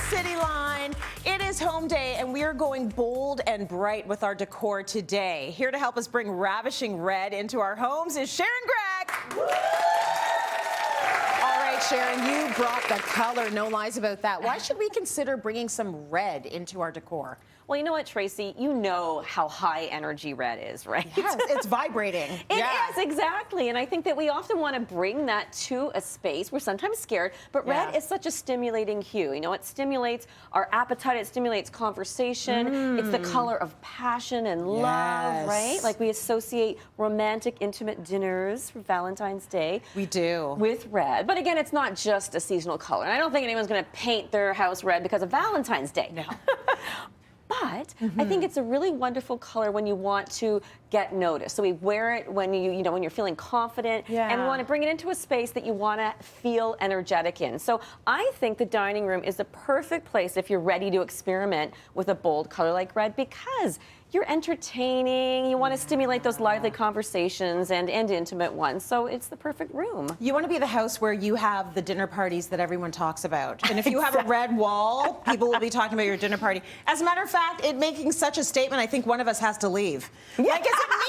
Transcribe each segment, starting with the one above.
Cityline. It is home day, and we are going bold and bright with our decor today. Here to help us bring ravishing red into our homes is Sharon Grech. All right, Sharon, you brought the color, no lies about that. Why should we consider bringing some red into our decor? Well, you know what, Tracy? You know how high energy red is, right? Yes, it's vibrating. It is, exactly. And I think that we often want to bring that to a space. We're sometimes scared, but red is such a stimulating hue. You know, it stimulates our appetite, it stimulates conversation. It's the color of passion and love, right? Like we associate romantic, intimate dinners for Valentine's Day. We do. With red. But again, it's not just a seasonal color. And I don't think anyone's going to paint their house red because of Valentine's Day. No. But I think it's a really wonderful color when you want to get noticed. So we wear it when when you're feeling confident, and we want to bring it into a space that you want to feel energetic in. So I think the dining room is the perfect place if you're ready to experiment with a bold color like red, because you're entertaining, you want to stimulate those lively conversations and intimate ones. So it's the perfect room. You want to be the house where you have the dinner parties that everyone talks about. And if you have a red wall, people will be talking about your dinner party. As a matter of fact, it making such a statement, I think one of us has to leave. Like, is it me?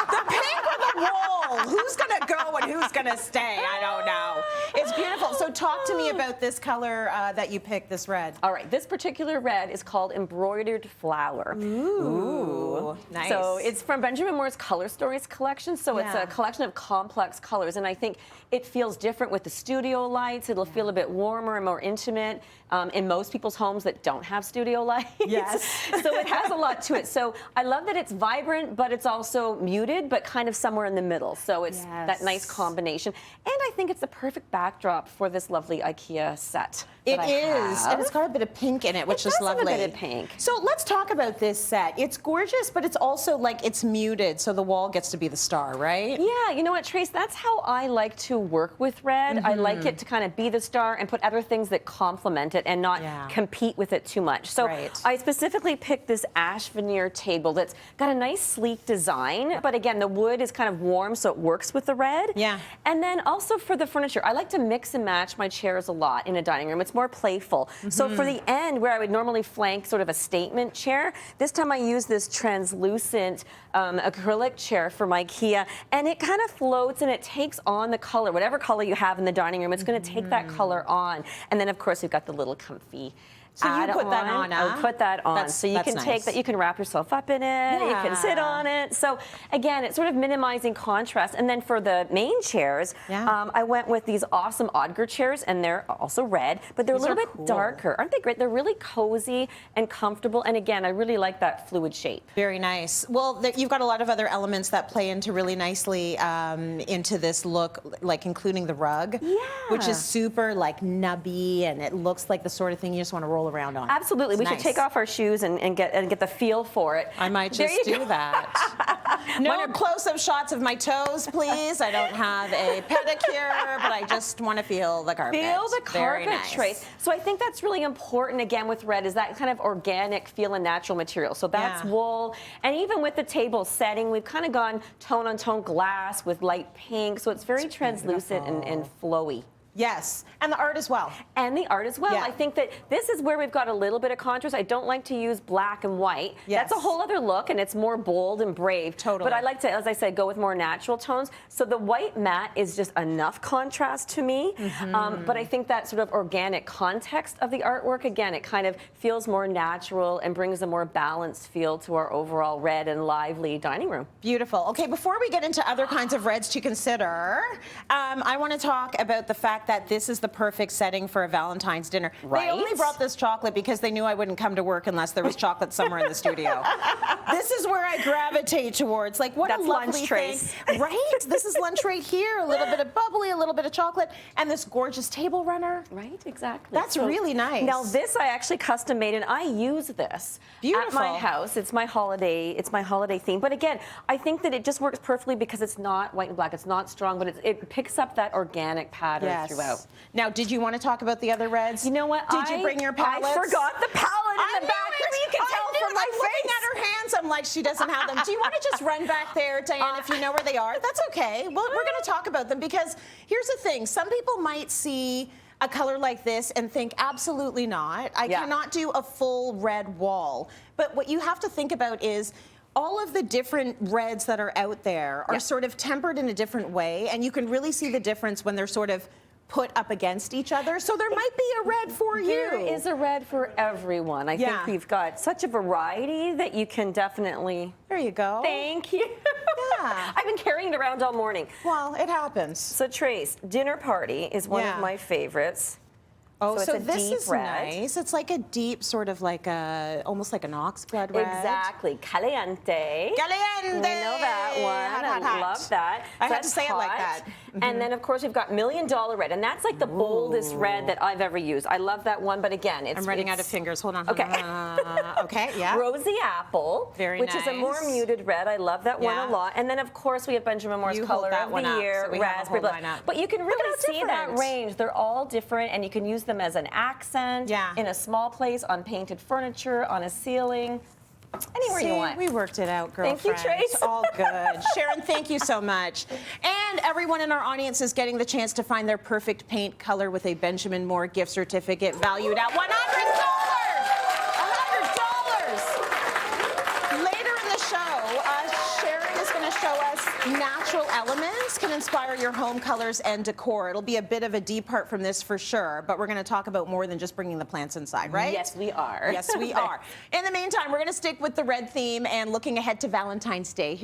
The pink or the wall? Who's going to go and who's going to stay? I don't know. It's beautiful. So talk to me about this color that you picked, this red. All right, this particular red is called Embroidered Flower. Ooh, nice. So it's from Benjamin Moore's Color Stories collection. So it's a collection of complex colors, and I think it feels different with the studio lights. It'll feel a bit warmer and more intimate in most people's homes that don't have studio lights. Yes. So it has a lot to it. So I love that it's vibrant, but it's also muted, but kind of somewhere in the middle. So it's that nice combination. And I think it's the perfect backdrop for this lovely IKEA set. It is, and it's got a bit of pink in it, which is lovely. Have a bit of pink. So let's talk about this set. It's gorgeous, but it's also like it's muted, so the wall gets to be the star, right? Yeah, you know what, Trace? That's how I like to work with red. I like it to kind of be the star and put other things that complement it and not compete with it too much. So I specifically picked this ash veneer table that's got a nice sleek design, but again, the wood is kind of warm, so it works with the red. Yeah. And then also for the furniture, I like to mix and match my chairs a lot in a dining room. It's more playful. So for the end, where I would normally flank sort of a statement chair, this time I use this translucent acrylic chair from IKEA, and it kind of floats and it takes on the color, whatever color you have in the dining room, it's going to take that color on. And then of course we've got the little comfy So you put that on, huh? I would put that on. So you can take that, you can wrap yourself up in it, you can sit on it. So again, it's sort of minimizing contrast. And then for the main chairs, I went with these awesome Odger chairs, and they're also red, but they're a little bit darker. Aren't they great? They're really cozy and comfortable. And again, I really like that fluid shape. Very nice. Well, you've got a lot of other elements that play into really nicely into this look, like including the rug, which is super like nubby, and it looks like the sort of thing you just want to roll around on. Absolutely. We should take off our shoes and get the feel for it. I might just do that. No close-up shots of my toes, please. I don't have a pedicure, but I just want to feel the carpet. Feel the carpet, Trace. So I think that's really important, again, with red, is that kind of organic feel and natural material. So that's wool. And even with the table setting, we've kind of gone tone-on-tone glass with light pink. So it's very translucent and flowy. Yes, and the art as well. And the art as well. I think that this is where we've got a little bit of contrast. I don't like to use black and white. That's a whole other look, and it's more bold and brave. Totally. But I like to, as I said, go with more natural tones. So the white matte is just enough contrast to me. But I think that sort of organic context of the artwork, again, it kind of feels more natural and brings a more balanced feel to our overall red and lively dining room. Beautiful. Okay, before we get into other kinds of reds to consider, I want to talk about the fact that this is the perfect setting for a Valentine's dinner. They only brought this chocolate because they knew I wouldn't come to work unless there was chocolate somewhere in the studio. This is where I gravitate towards. Like, what a lovely lunch, Trace. thing. Right? This is lunch right here. A little bit of bubbly, a little bit of chocolate, and this gorgeous table runner. Right, exactly. That's really nice. Now this I actually custom made, and I use this at my house. It's my holiday theme. But again, I think that it just works perfectly because it's not white and black. It's not strong, but it picks up that organic pattern throughout. Now, did you want to talk about the other reds? You know what? Did you bring your palettes? I forgot the palette in the back. You can tell from my face. Looking at her hands, I'm like, she doesn't have them. Do you want to just run back there, Diane, if you know where they are? That's okay. Well, we're going to talk about them because here's the thing. Some people might see a color like this and think, absolutely not. I cannot do a full red wall. But what you have to think about is all of the different reds that are out there are sort of tempered in a different way, and you can really see the difference when they're sort of put up against each other. So there might be a red for you. There is a red for everyone. I think we've got such a variety that you can definitely... There you go. Thank you. Yeah. I've been carrying it around all morning. Well, it happens. So Trace, dinner party is one of my favorites. Oh, so it's a this deep is red. nice. It's like a deep, sort of like a, almost like an oxblood red. Exactly. Caliente. Caliente. We know that one. Hot, hot, I hot. love that. I So had to that's say it like hot. that. And then, of course, we've got $1 Million Red, and that's like the boldest red that I've ever used. I love that one, but again, it's... I'm running out of fingers. Hold on. Okay. Okay, yeah. Rosy Apple, Very which is a more nice. muted red. I love that one a lot. And then, of course, we have Benjamin Moore's You hold color that of one the up, year, so we have a raspberry whole blend. lineup. But you can Look really how see that different. range. They're all different, and you can use them as an accent in a small place, on painted furniture, on a ceiling. Anywhere you want. We worked it out, girlfriend. Thank you, Trace. All good. Sharon, thank you so much. And everyone in our audience is getting the chance to find their perfect paint color with a Benjamin Moore gift certificate valued at $100. $100. Later in the show, Sharon is going to show us natural elements can inspire your home colors and decor. It'll be a bit of a depart from this for sure, but we're going to talk about more than just bringing the plants inside, right? Yes, we are. Yes, we are. In the meantime, we're going to stick with the red theme and looking ahead to Valentine's Day. Here